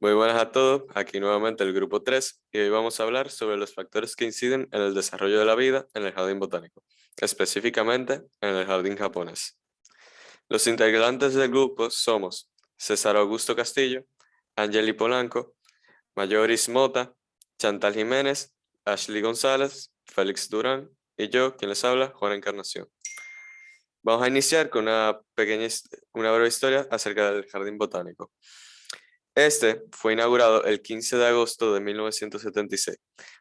Muy buenas a todos, aquí nuevamente el grupo 3 y hoy vamos a hablar sobre los factores que inciden en el desarrollo de la vida en el jardín botánico, específicamente en el jardín japonés. Los integrantes del grupo somos César Augusto Castillo, Angeli Polanco, Mayoris Mota, Chantal Jiménez, Ashley González, Félix Durán y yo, quien les habla, Juan Encarnación. Vamos a iniciar con una breve historia acerca del jardín botánico. Este fue inaugurado el 15 de agosto de 1976.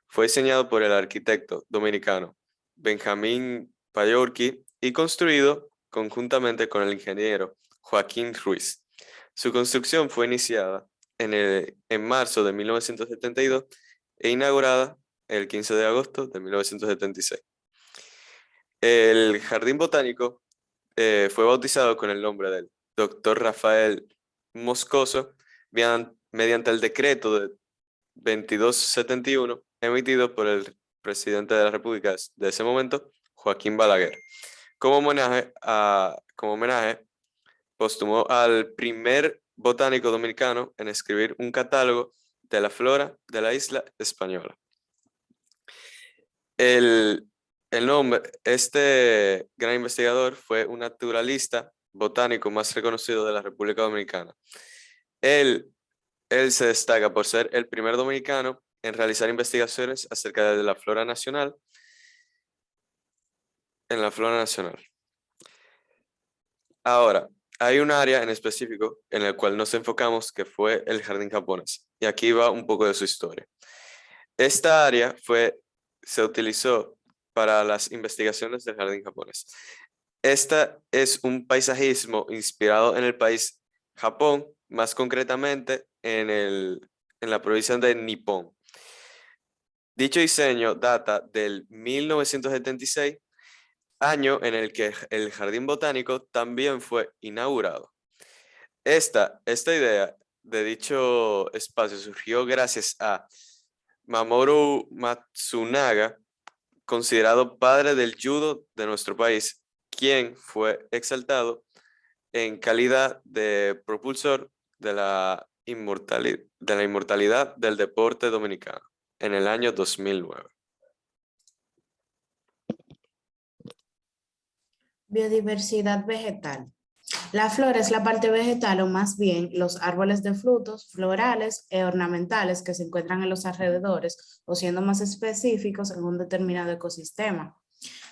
Fue diseñado por el arquitecto dominicano Benjamín Payorki y construido conjuntamente con el ingeniero Joaquín Ruiz. Su construcción fue iniciada en marzo de 1972 e inaugurada el 15 de agosto de 1976. El jardín botánico fue bautizado con el nombre del Dr. Rafael Moscoso mediante el decreto de 2271 emitido por el presidente de la República de ese momento, Joaquín Balaguer. Como homenaje póstumo al primer botánico dominicano en escribir un catálogo de la flora de la isla española. Este gran investigador fue un naturalista botánico más reconocido de la República Dominicana. Él se destaca por ser el primer dominicano en realizar investigaciones acerca de la flora nacional en la flora nacional. Ahora, hay un área en específico en el cual nos enfocamos que fue el jardín japonés. Y aquí va un poco de su historia. Esta área se utilizó para las investigaciones del jardín japonés. Esta es un paisajismo inspirado en el país Japón, más concretamente en la provincia de Nippon. Dicho diseño data del 1976, año en el que el jardín botánico también fue inaugurado. Esta idea de dicho espacio surgió gracias a Mamoru Matsunaga, considerado padre del judo de nuestro país, quien fue exaltado en calidad de propulsor de la inmortalidad del deporte dominicano en el año 2009. Biodiversidad vegetal. La flora es la parte vegetal o más bien los árboles de frutos, florales e ornamentales que se encuentran en los alrededores o siendo más específicos en un determinado ecosistema.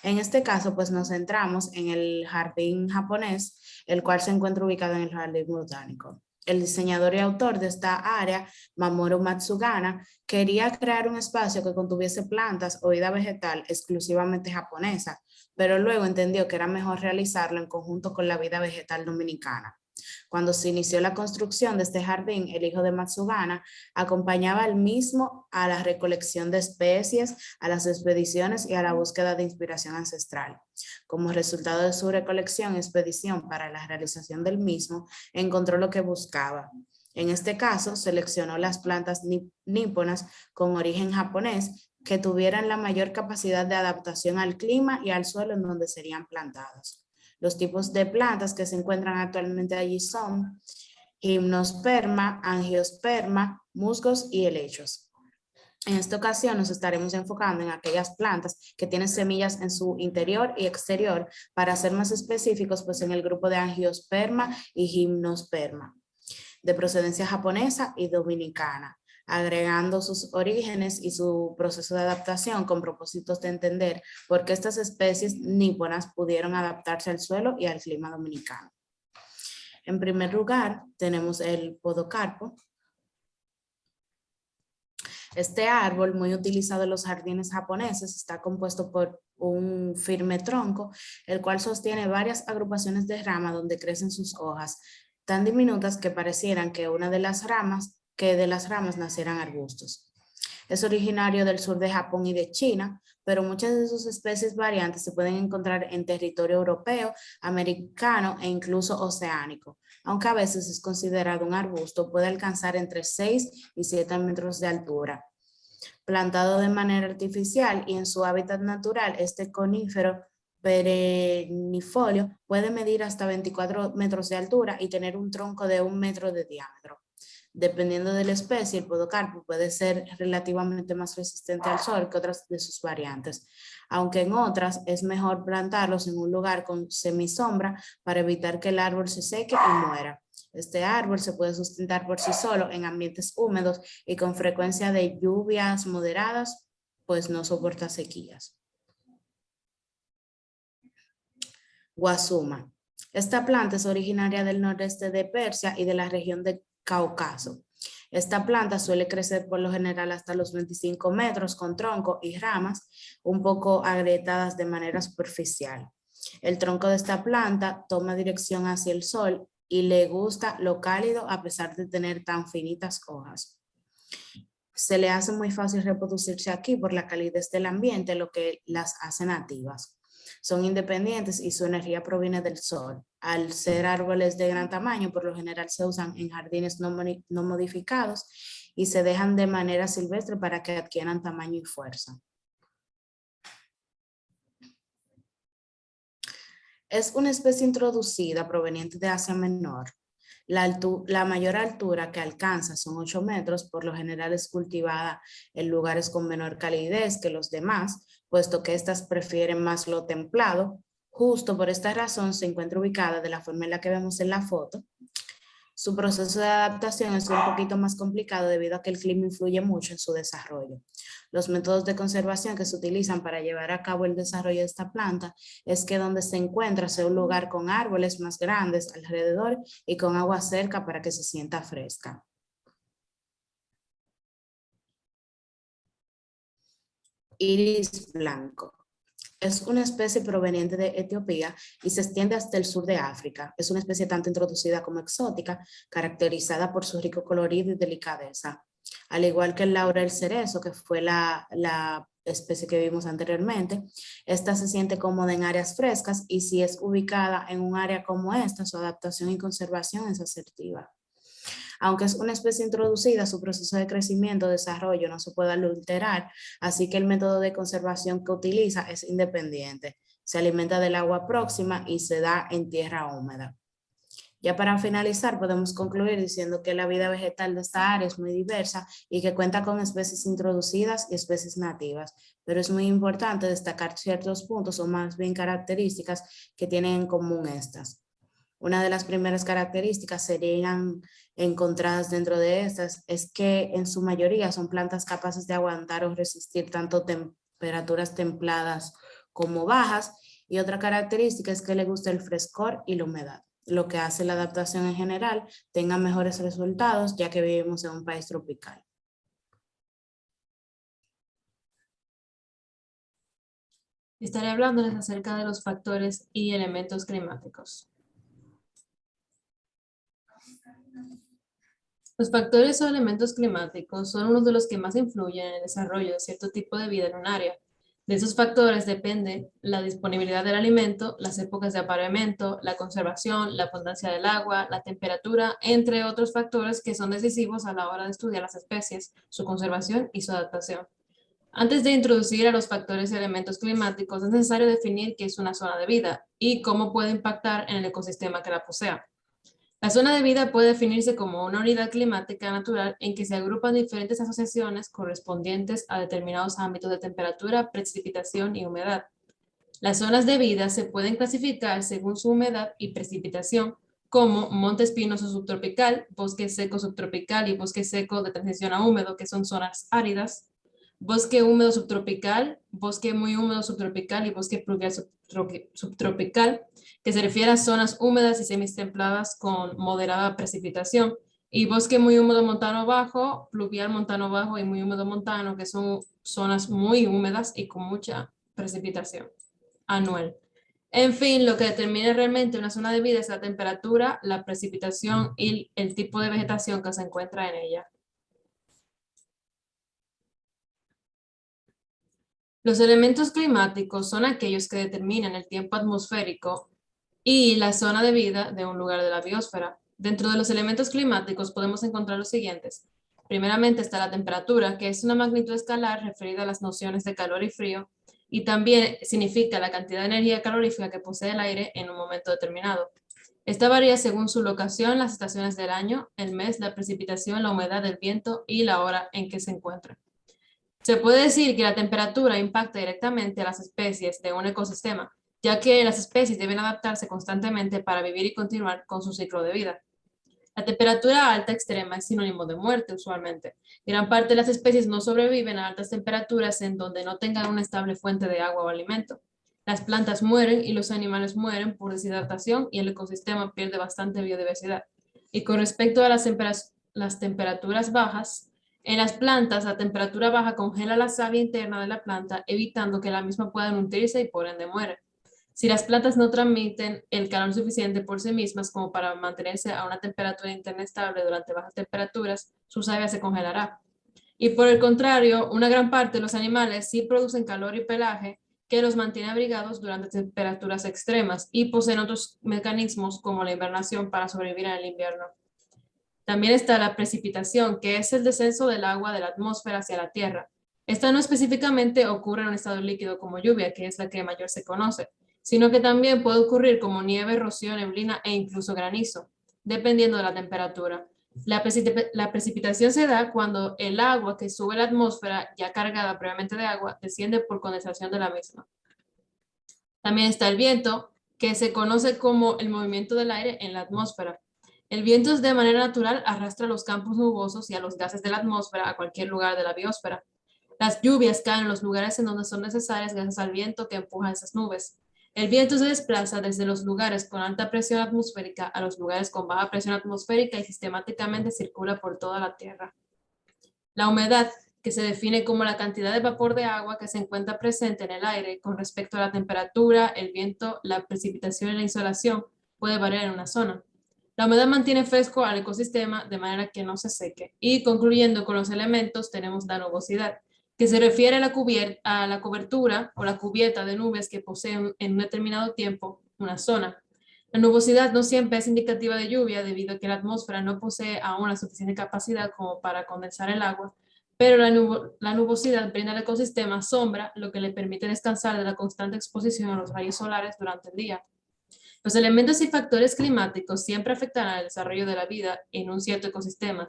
En este caso, pues nos centramos en el jardín japonés, el cual se encuentra ubicado en el jardín botánico. El diseñador y autor de esta área, Mamoru Matsugana, quería crear un espacio que contuviese plantas o vida vegetal exclusivamente japonesa, pero luego entendió que era mejor realizarlo en conjunto con la vida vegetal dominicana. Cuando se inició la construcción de este jardín, el hijo de Matsugana acompañaba al mismo a la recolección de especies, a las expediciones y a la búsqueda de inspiración ancestral. Como resultado de su recolección y expedición para la realización del mismo, encontró lo que buscaba. En este caso, seleccionó las plantas níponas con origen japonés que tuvieran la mayor capacidad de adaptación al clima y al suelo en donde serían plantados. Los tipos de plantas que se encuentran actualmente allí son gimnosperma, angiosperma, musgos y helechos. En esta ocasión nos estaremos enfocando en aquellas plantas que tienen semillas en su interior y exterior, para ser más específicos, pues en el grupo de angiosperma y gimnosperma, de procedencia japonesa y dominicana, agregando sus orígenes y su proceso de adaptación con propósitos de entender por qué estas especies níponas pudieron adaptarse al suelo y al clima dominicano. En primer lugar, tenemos el podocarpo. Este árbol, muy utilizado en los jardines japoneses, está compuesto por un firme tronco, el cual sostiene varias agrupaciones de ramas donde crecen sus hojas, tan diminutas que parecieran que de las ramas nacieran arbustos. Es originario del sur de Japón y de China, pero muchas de sus especies variantes se pueden encontrar en territorio europeo, americano e incluso oceánico. Aunque a veces es considerado un arbusto, puede alcanzar entre 6 y 7 metros de altura. Plantado de manera artificial y en su hábitat natural, este conífero perennifolio puede medir hasta 24 metros de altura y tener un tronco de 1 metro de diámetro. Dependiendo de la especie, el podocarpo puede ser relativamente más resistente al sol que otras de sus variantes, aunque en otras es mejor plantarlos en un lugar con semisombra para evitar que el árbol se seque y muera. Este árbol se puede sustentar por sí solo en ambientes húmedos y con frecuencia de lluvias moderadas, pues no soporta sequías. Guasuma. Esta planta es originaria del noreste de Persia y de la región de Cáucaso. Esta planta suele crecer por lo general hasta los 25 metros con tronco y ramas un poco agrietadas de manera superficial. El tronco de esta planta toma dirección hacia el sol y le gusta lo cálido a pesar de tener tan finitas hojas. Se le hace muy fácil reproducirse aquí por la calidez del ambiente, lo que las hace nativas. Son independientes y su energía proviene del sol. Al ser árboles de gran tamaño, por lo general se usan en jardines no modificados y se dejan de manera silvestre para que adquieran tamaño y fuerza. Es una especie introducida proveniente de Asia Menor. La mayor altura que alcanza son 8 metros, por lo general es cultivada en lugares con menor calidez que los demás, puesto que estas prefieren más lo templado. Justo por esta razón se encuentra ubicada de la forma en la que vemos en la foto. Su proceso de adaptación es un poquito más complicado debido a que el clima influye mucho en su desarrollo. Los métodos de conservación que se utilizan para llevar a cabo el desarrollo de esta planta es que donde se encuentra sea un lugar con árboles más grandes alrededor y con agua cerca para que se sienta fresca. Iris blanco. Es una especie proveniente de Etiopía y se extiende hasta el sur de África. Es una especie tanto introducida como exótica, caracterizada por su rico colorido y delicadeza. Al igual que el laurel cerezo, que fue la especie que vimos anteriormente, esta se siente cómoda en áreas frescas y si es ubicada en un área como esta, su adaptación y conservación es asertiva. Aunque es una especie introducida, su proceso de crecimiento y desarrollo no se puede alterar, así que el método de conservación que utiliza es independiente. Se alimenta del agua próxima y se da en tierra húmeda. Ya para finalizar, podemos concluir diciendo que la vida vegetal de esta área es muy diversa y que cuenta con especies introducidas y especies nativas, pero es muy importante destacar ciertos puntos o más bien características que tienen en común estas. Una de las primeras características serían encontradas dentro de estas es que en su mayoría son plantas capaces de aguantar o resistir tanto temperaturas templadas como bajas, y otra característica es que le gusta el frescor y la humedad, lo que hace la adaptación en general tenga mejores resultados ya que vivimos en un país tropical. Estaré hablándoles acerca de los factores y elementos climáticos. Los factores o elementos climáticos son uno de los que más influyen en el desarrollo de cierto tipo de vida en un área. De esos factores depende la disponibilidad del alimento, las épocas de apareamiento, la conservación, la abundancia del agua, la temperatura, entre otros factores que son decisivos a la hora de estudiar las especies, su conservación y su adaptación. Antes de introducir a los factores y elementos climáticos, es necesario definir qué es una zona de vida y cómo puede impactar en el ecosistema que la posea. La zona de vida puede definirse como una unidad climática natural en que se agrupan diferentes asociaciones correspondientes a determinados ámbitos de temperatura, precipitación y humedad. Las zonas de vida se pueden clasificar según su humedad y precipitación, como monte espinoso subtropical, bosque seco subtropical y bosque seco de transición a húmedo, que son zonas áridas, bosque húmedo subtropical, bosque muy húmedo subtropical y bosque pluvial subtropical, que se refiere a zonas húmedas y semitempladas con moderada precipitación, y bosque muy húmedo montano bajo, pluvial montano bajo y muy húmedo montano, que son zonas muy húmedas y con mucha precipitación anual. En fin, lo que determina realmente una zona de vida es la temperatura, la precipitación y el tipo de vegetación que se encuentra en ella. Los elementos climáticos son aquellos que determinan el tiempo atmosférico y la zona de vida de un lugar de la biosfera. Dentro de los elementos climáticos podemos encontrar los siguientes. Primeramente está la temperatura, que es una magnitud escalar referida a las nociones de calor y frío. y también significa la cantidad de energía calorífica que posee el aire en un momento determinado. Esta varía según su locación, las estaciones del año, el mes, la precipitación, la humedad del viento y la hora en que se encuentra. Se puede decir que la temperatura impacta directamente a las especies de un ecosistema, ya que las especies deben adaptarse constantemente para vivir y continuar con su ciclo de vida. La temperatura alta extrema es sinónimo de muerte usualmente. Gran parte de las especies no sobreviven a altas temperaturas en donde no tengan una estable fuente de agua o alimento. Las plantas mueren y los animales mueren por deshidratación y el ecosistema pierde bastante biodiversidad. Y con respecto a las temperaturas bajas, en las plantas la temperatura baja congela la savia interna de la planta, evitando que la misma pueda nutrirse y por ende muere. Si las plantas no transmiten el calor suficiente por sí mismas como para mantenerse a una temperatura interna estable durante bajas temperaturas, su savia se congelará. Y por el contrario, una gran parte de los animales sí producen calor y pelaje que los mantiene abrigados durante temperaturas extremas y poseen otros mecanismos como la hibernación para sobrevivir en el invierno. También está la precipitación, que es el descenso del agua de la atmósfera hacia la Tierra. Esta no específicamente ocurre en un estado líquido como lluvia, que es la que mayor se conoce, sino que también puede ocurrir como nieve, rocío, neblina e incluso granizo, dependiendo de la temperatura. La precipitación se da cuando el agua que sube a la atmósfera, ya cargada previamente de agua, desciende por condensación de la misma. También está el viento, que se conoce como el movimiento del aire en la atmósfera. El viento de manera natural arrastra los campos nubosos y a los gases de la atmósfera a cualquier lugar de la biosfera. Las lluvias caen en los lugares en donde son necesarias gracias al viento que empuja esas nubes. El viento se desplaza desde los lugares con alta presión atmosférica a los lugares con baja presión atmosférica y sistemáticamente circula por toda la Tierra. La humedad, que se define como la cantidad de vapor de agua que se encuentra presente en el aire con respecto a la temperatura, el viento, la precipitación y la insolación, puede variar en una zona. La humedad mantiene fresco al ecosistema de manera que no se seque. Y concluyendo con los elementos, tenemos la nubosidad, que se refiere a la cobertura o la cubierta de nubes que poseen en un determinado tiempo una zona. La nubosidad no siempre es indicativa de lluvia debido a que la atmósfera no posee aún la suficiente capacidad como para condensar el agua, pero la nubosidad brinda al ecosistema sombra, lo que le permite descansar de la constante exposición a los rayos solares durante el día. Los elementos y factores climáticos siempre afectarán el desarrollo de la vida en un cierto ecosistema.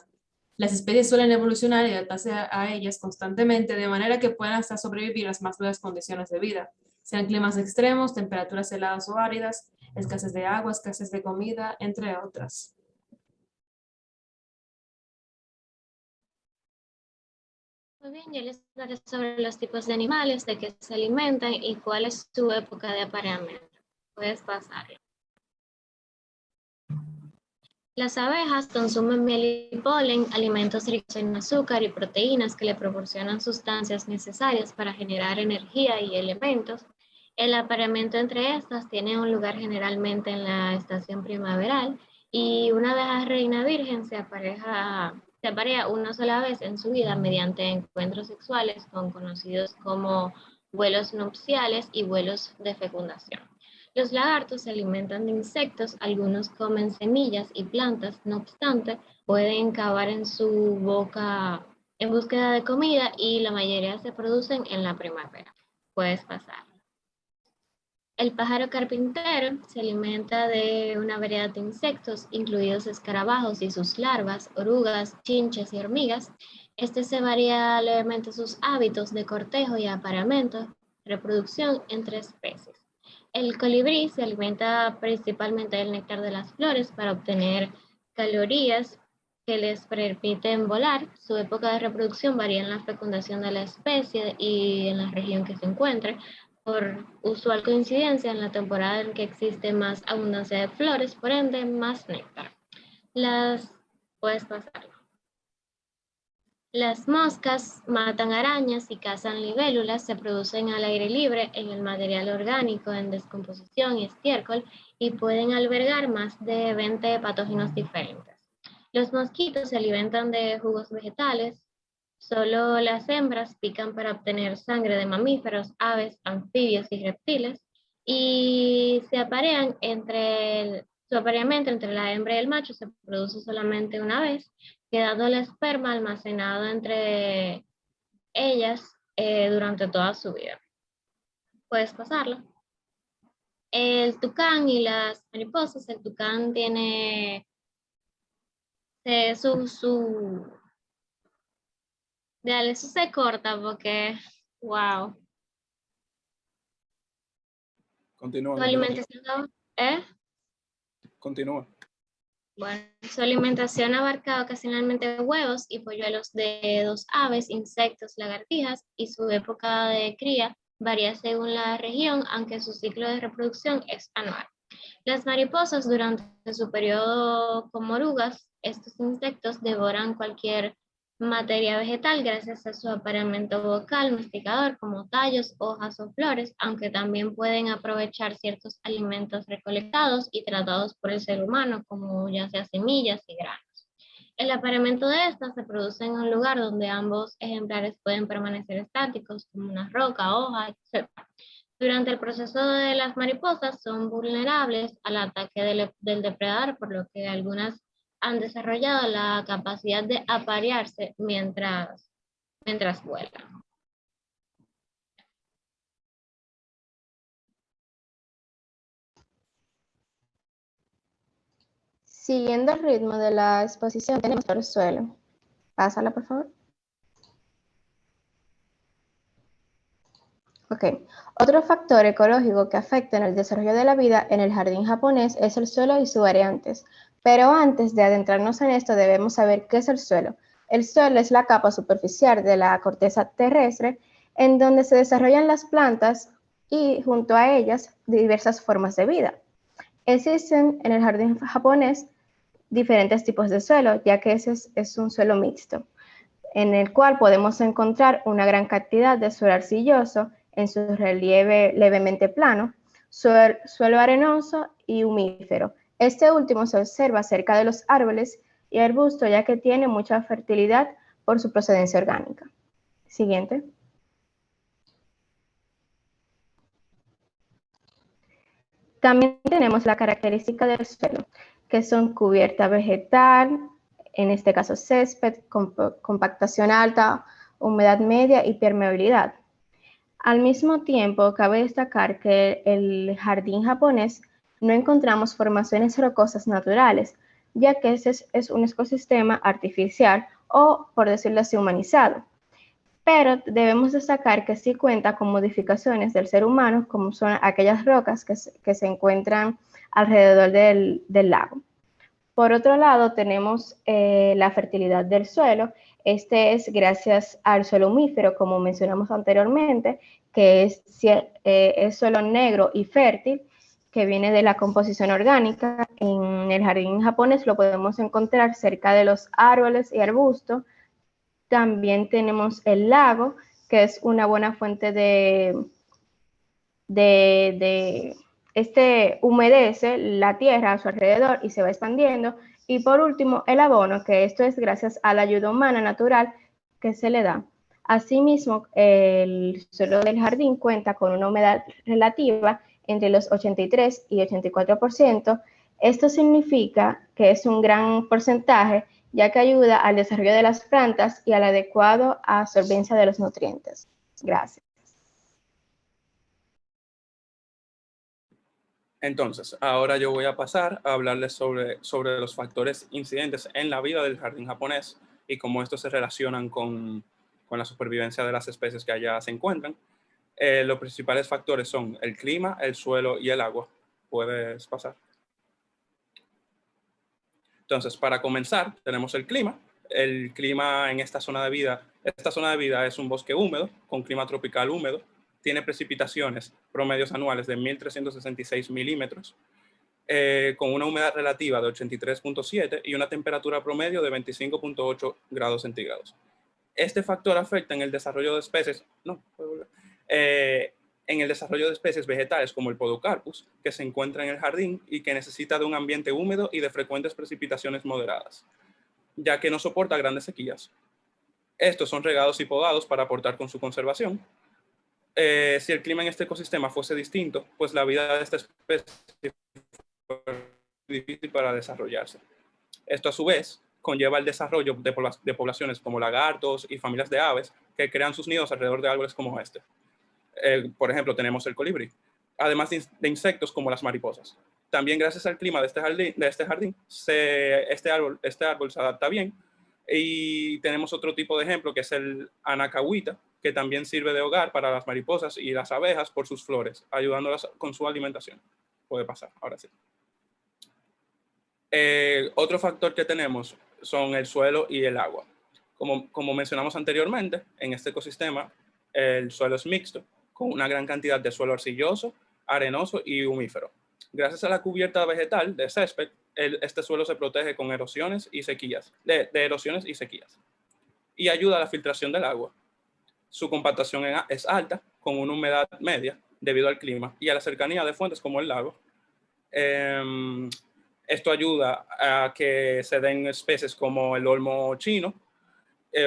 Las especies suelen evolucionar y adaptarse a ellas constantemente de manera que puedan hasta sobrevivir las más duras condiciones de vida, sean climas extremos, temperaturas heladas o áridas, escasez de agua, escasez de comida, entre otras. Muy bien, yo les hablaré sobre los tipos de animales, de qué se alimentan y cuál es su época de apareamiento. Puedes pasarlo. Las abejas consumen miel y polen, alimentos ricos en azúcar y proteínas que le proporcionan sustancias necesarias para generar energía y elementos. El apareamiento entre estas tiene un lugar generalmente en la estación primaveral y una abeja reina virgen se aparea una sola vez en su vida mediante encuentros sexuales con conocidos como vuelos nupciales y vuelos de fecundación. Los lagartos se alimentan de insectos, algunos comen semillas y plantas, no obstante, pueden cavar en su boca en búsqueda de comida y la mayoría se producen en la primavera. Puedes pasar. El pájaro carpintero se alimenta de una variedad de insectos, incluidos escarabajos y sus larvas, orugas, chinches y hormigas. Se varía levemente sus hábitos de cortejo y apareamiento, reproducción entre especies. El colibrí se alimenta principalmente del néctar de las flores para obtener calorías que les permiten volar. Su época de reproducción varía en la fecundación de la especie y en la región que se encuentre, por usual coincidencia en la temporada en que existe más abundancia de flores, por ende más néctar. Puedes pasarlo. Las moscas matan arañas y cazan libélulas, se producen al aire libre en el material orgánico en descomposición y estiércol y pueden albergar más de 20 patógenos diferentes. Los mosquitos se alimentan de jugos vegetales, solo las hembras pican para obtener sangre de mamíferos, aves, anfibios y reptiles y su apareamiento entre la hembra y el macho se produce solamente una vez, quedando el esperma almacenado entre ellas durante toda su vida. Puedes pasarlo. El tucán y las mariposas, el tucán tiene dale, eso se corta porque, wow, Continúa, su continúa. alimentación, ¿eh? Continúa. Bueno, su alimentación abarca ocasionalmente huevos y polluelos de dos aves, insectos, lagartijas, y su época de cría varía según la región, aunque su ciclo de reproducción es anual. Las mariposas, durante su periodo como orugas, estos insectos devoran cualquier materia vegetal gracias a su apareamiento vocal masticador como tallos, hojas o flores, aunque también pueden aprovechar ciertos alimentos recolectados y tratados por el ser humano, como ya sea semillas y granos. El apareamiento de estas se produce en un lugar donde ambos ejemplares pueden permanecer estáticos, como una roca, hoja, etc. Durante el proceso de las mariposas son vulnerables al ataque del depredador, por lo que algunas han desarrollado la capacidad de aparearse mientras vuelan. Siguiendo el ritmo de la exposición, tenemos el suelo. Pásala, por favor. Ok. Otro factor ecológico que afecta en el desarrollo de la vida en el jardín japonés es el suelo y sus variantes. Pero antes de adentrarnos en esto, debemos saber qué es el suelo. El suelo es la capa superficial de la corteza terrestre en donde se desarrollan las plantas y junto a ellas diversas formas de vida. Existen en el jardín japonés diferentes tipos de suelo, ya que ese es un suelo mixto, en el cual podemos encontrar una gran cantidad de suelo arcilloso en su relieve levemente plano, suelo arenoso y humífero. Este último se observa cerca de los árboles y arbustos, ya que tiene mucha fertilidad por su procedencia orgánica. Siguiente. También tenemos la característica del suelo, que son cubierta vegetal, en este caso césped, compactación alta, humedad media y permeabilidad. Al mismo tiempo, cabe destacar que en el jardín japonés no encontramos formaciones rocosas naturales, ya que ese es un ecosistema artificial o, por decirlo así, humanizado. Pero debemos destacar que sí cuenta con modificaciones del ser humano, como son aquellas rocas que se encuentran alrededor del lago. Por otro lado, tenemos la fertilidad del suelo. Este es gracias al suelo humífero, como mencionamos anteriormente, que es suelo negro y fértil, que viene de la composición orgánica. En el jardín japonés lo podemos encontrar cerca de los árboles y arbustos. También tenemos el lago, que es una buena fuente humedece la tierra a su alrededor y se va expandiendo. Y por último, el abono, que esto es gracias a la ayuda humana natural que se le da. Asimismo, el suelo del jardín cuenta con una humedad relativa entre los 83 y 84%. Esto significa que es un gran porcentaje, ya que ayuda al desarrollo de las plantas y a la adecuada absorbencia de los nutrientes. Gracias. Entonces, ahora yo voy a pasar a hablarles sobre los factores incidentes en la vida del jardín japonés y cómo estos se relacionan con la supervivencia de las especies que allá se encuentran. Los principales factores son el clima, el suelo y el agua. ¿Puedes pasar? Entonces, para comenzar, tenemos el clima. El clima en esta zona de vida es un bosque húmedo, con clima tropical húmedo. Tiene precipitaciones promedios anuales de 1.366 milímetros, con una humedad relativa de 83.7 y una temperatura promedio de 25.8 grados centígrados. Este factor afecta en el desarrollo de especies, en el desarrollo de especies vegetales como el Podocarpus, que se encuentra en el jardín y que necesita de un ambiente húmedo y de frecuentes precipitaciones moderadas, ya que no soporta grandes sequías. Estos son regados y podados para aportar con su conservación. Si el clima en este ecosistema fuese distinto, pues la vida de esta especie fuera difícil para desarrollarse. Esto a su vez conlleva el desarrollo de poblaciones como lagartos y familias de aves que crean sus nidos alrededor de árboles como este. Por ejemplo, tenemos el colibrí, además de insectos como las mariposas. También gracias al clima de este jardín este árbol se adapta bien. Y tenemos otro tipo de ejemplo que es el anacahuita, que también sirve de hogar para las mariposas y las abejas por sus flores, ayudándolas con su alimentación. Puede pasar, ahora sí. Otro factor que tenemos son el suelo y el agua. Como mencionamos anteriormente, en este ecosistema el suelo es mixto, con una gran cantidad de suelo arcilloso, arenoso y humífero. Gracias a la cubierta vegetal de césped, este suelo se protege con erosiones y sequías, de erosiones y sequías, y ayuda a la filtración del agua. Su compactación es alta, con una humedad media, debido al clima y a la cercanía de fuentes como el lago. Esto ayuda a que se den especies como el olmo chino,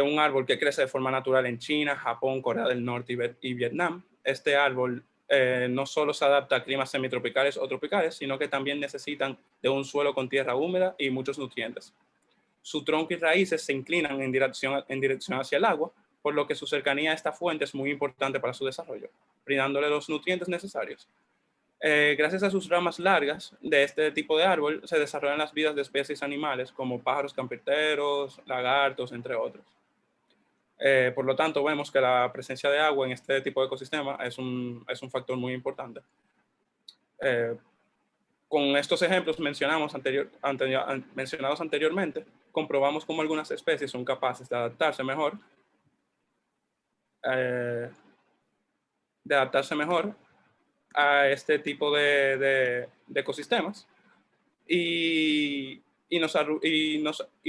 un árbol que crece de forma natural en China, Japón, Corea del Norte y Vietnam. Este árbol no solo se adapta a climas semitropicales o tropicales, sino que también necesitan de un suelo con tierra húmeda y muchos nutrientes. Su tronco y raíces se inclinan en dirección hacia el agua, por lo que su cercanía a esta fuente es muy importante para su desarrollo, brindándole los nutrientes necesarios. Gracias a sus ramas largas de este tipo de árbol, se desarrollan las vidas de especies animales como pájaros carpinteros, lagartos, entre otros. Por lo tanto, vemos que la presencia de agua en este tipo de ecosistema es un factor muy importante. Con estos ejemplos mencionados anteriormente, comprobamos cómo algunas especies son capaces de adaptarse mejor a este tipo de ecosistemas y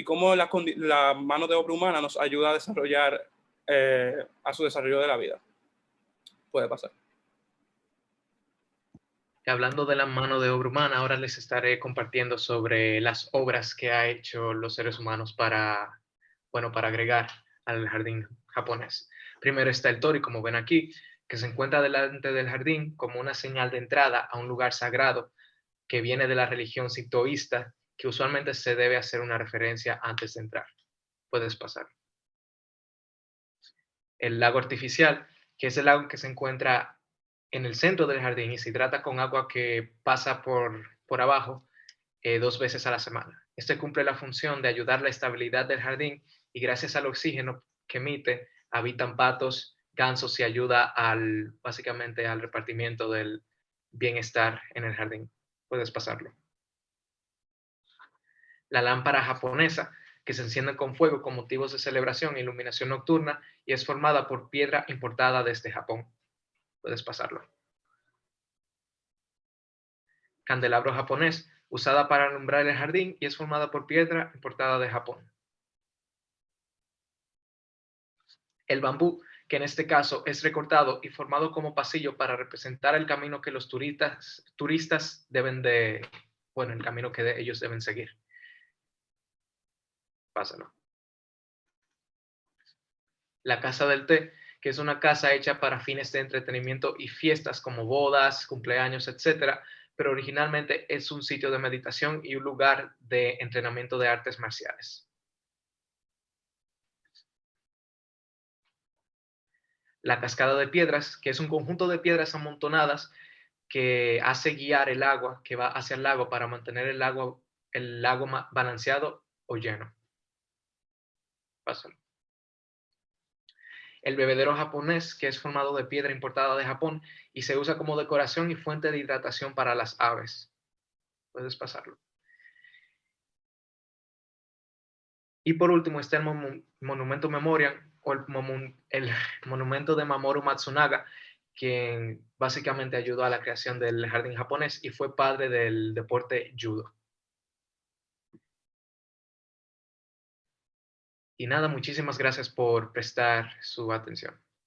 cómo la mano de obra humana nos ayuda a desarrollar a su desarrollo de la vida. Puede pasar. Hablando de la mano de obra humana, ahora les estaré compartiendo sobre las obras que ha hecho los seres humanos para agregar al jardín japonés. Primero está el tori, como ven aquí, que se encuentra delante del jardín como una señal de entrada a un lugar sagrado que viene de la religión sintoísta, que usualmente se debe hacer una referencia antes de entrar. Puedes pasar. El lago artificial, que es el lago que se encuentra en el centro del jardín y se hidrata con agua que pasa por abajo 2 veces a la semana. Este cumple la función de ayudar a la estabilidad del jardín y gracias al oxígeno que emite, habitan patos, gansos y ayuda básicamente al repartimiento del bienestar en el jardín. Puedes pasarlo. La lámpara japonesa, que se enciende con fuego con motivos de celebración e iluminación nocturna y es formada por piedra importada desde Japón. Puedes pasarlo. Candelabro japonés, usada para alumbrar el jardín y es formada por piedra importada de Japón. El bambú, que en este caso es recortado y formado como pasillo para representar el camino que los turistas deben el camino que ellos deben seguir. Pásalo. La casa del té, que es una casa hecha para fines de entretenimiento y fiestas como bodas, cumpleaños, etc., pero originalmente es un sitio de meditación y un lugar de entrenamiento de artes marciales. La cascada de piedras, que es un conjunto de piedras amontonadas que hace guiar el agua que va hacia el lago para mantener el lago balanceado o lleno. Pásalo. El bebedero japonés, que es formado de piedra importada de Japón y se usa como decoración y fuente de hidratación para las aves. Puedes pasarlo. Y por último está el Monumento Memorial o el monumento de Mamoru Matsunaga, quien básicamente ayudó a la creación del jardín japonés y fue padre del deporte judo. Y nada, muchísimas gracias por prestar su atención.